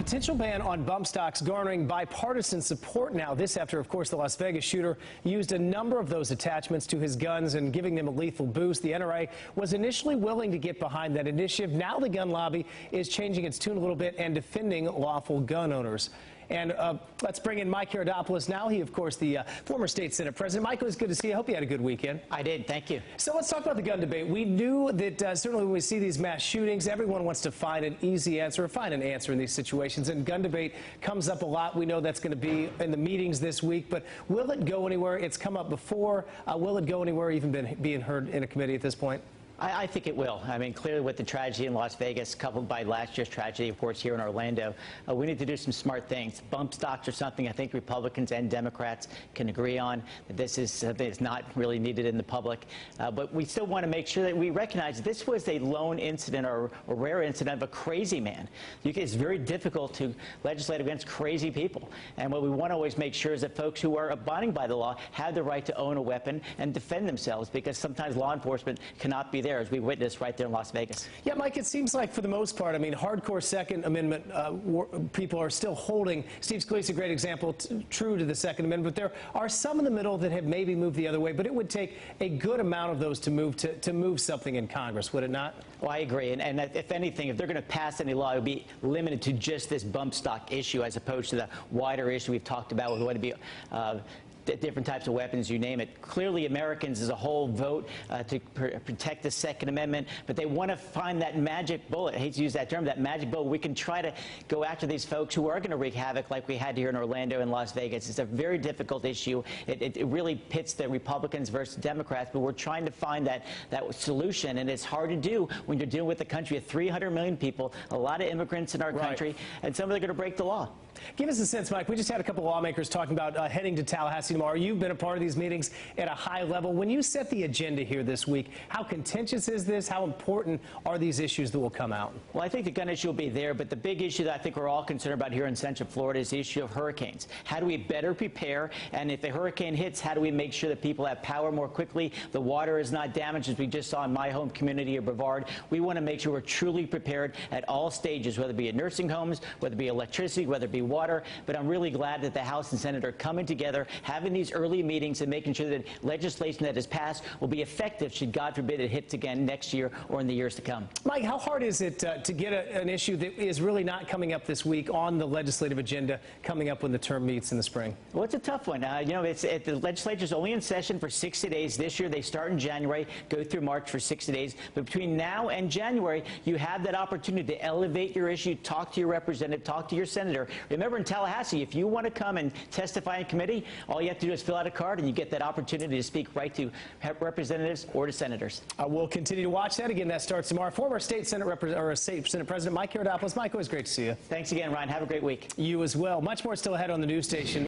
potential ban on bump stocks garnering bipartisan support now. This after, of course, the Las Vegas shooter used a number of those attachments to his guns and giving them a lethal boost. The NRA was initially willing to get behind that initiative. Now the gun lobby is changing its tune a little bit and defending lawful gun owners. And let's bring in Mike Haridopolos now. He, of course, the former state Senate president. Mike, it was good to see you. I hope you had a good weekend. I did. Thank you. So let's talk about the gun debate. We knew that certainly when we see these mass shootings, everyone wants to find an easy answer or find an answer in these situations. And gun debate comes up a lot. We know that's going to be in the meetings this week. But will it go anywhere? It's come up before. Will it go anywhere, even being heard in a committee at this point? I think it will. I mean, clearly with the tragedy in Las Vegas, coupled by last year's tragedy, of course, here in Orlando, we need to do some smart things. Bump stocks are something I think Republicans and Democrats can agree on. That this is something that's not really needed in the public. But we still want to make sure that we recognize this was a lone incident or a rare incident of a crazy man. It's very difficult to legislate against crazy people. And what we want to always make sure is that folks who are abiding by the law have the right to own a weapon and defend themselves, because sometimes law enforcement cannot be there, as we witnessed right there in Las Vegas. Yeah, Mike, it seems like for the most part, I mean, hardcore Second Amendment people are still holding. Steve Scalise, a great example, true to the Second Amendment. But there are some in the middle that have maybe moved the other way. But it would take a good amount of those to move something in Congress, would it not? Well, I agree. And if anything, if they're going to pass any law, it would be limited to just this bump stock issue, as opposed to the wider issue we've talked about with what would be different types of weapons, you name it. Clearly, Americans as a whole vote to protect the Second Amendment, but they want to find that magic bullet. I hate to use that term, that magic bullet. We can try to go after these folks who are going to wreak havoc like we had here in Orlando and Las Vegas. It's a very difficult issue. It really pits the Republicans versus Democrats, but we're trying to find that solution, and it's hard to do when you're dealing with a country of 300 million people, a lot of immigrants in our country, and some of them are going to break the law. Give us a sense, Mike. We just had a couple of lawmakers talking about heading to Tallahassee tomorrow. You've been a part of these meetings at a high level. When you set the agenda here this week, how contentious is this? How important are these issues that will come out? Well, I think the gun issue will be there, but the big issue that I think we're all concerned about here in Central Florida is the issue of hurricanes. How do we better prepare? And if a hurricane hits, how do we make sure that people have power more quickly? The water is not damaged, as we just saw in my home community of Brevard. We want to make sure we're truly prepared at all stages, whether it be in nursing homes, whether it be electricity, whether it be water. But I'm really glad that the House and Senate are coming together, having these early meetings and making sure that legislation that is passed will be effective should, God forbid, it hits again next year or in the years to come. Mike, how hard is it to get an issue that is really not coming up this week on the legislative agenda coming up when the term meets in the spring? Well, it's a tough one. You know, the legislature is only in session for 60 days. This year they start in January, go through March for 60 days. But between now and January, you have that opportunity to elevate your issue, talk to your representative, talk to your senator. Remember, in Tallahassee, if you want to come and testify in committee, all you have to do is fill out a card and you get that opportunity to speak right to representatives or to senators. We'll continue to watch that. Again, that starts tomorrow. Former State Senate President Mike Haridopolos. Mike, always great to see you. Thanks again, Ryan. Have a great week. You as well. Much more still ahead on the news station.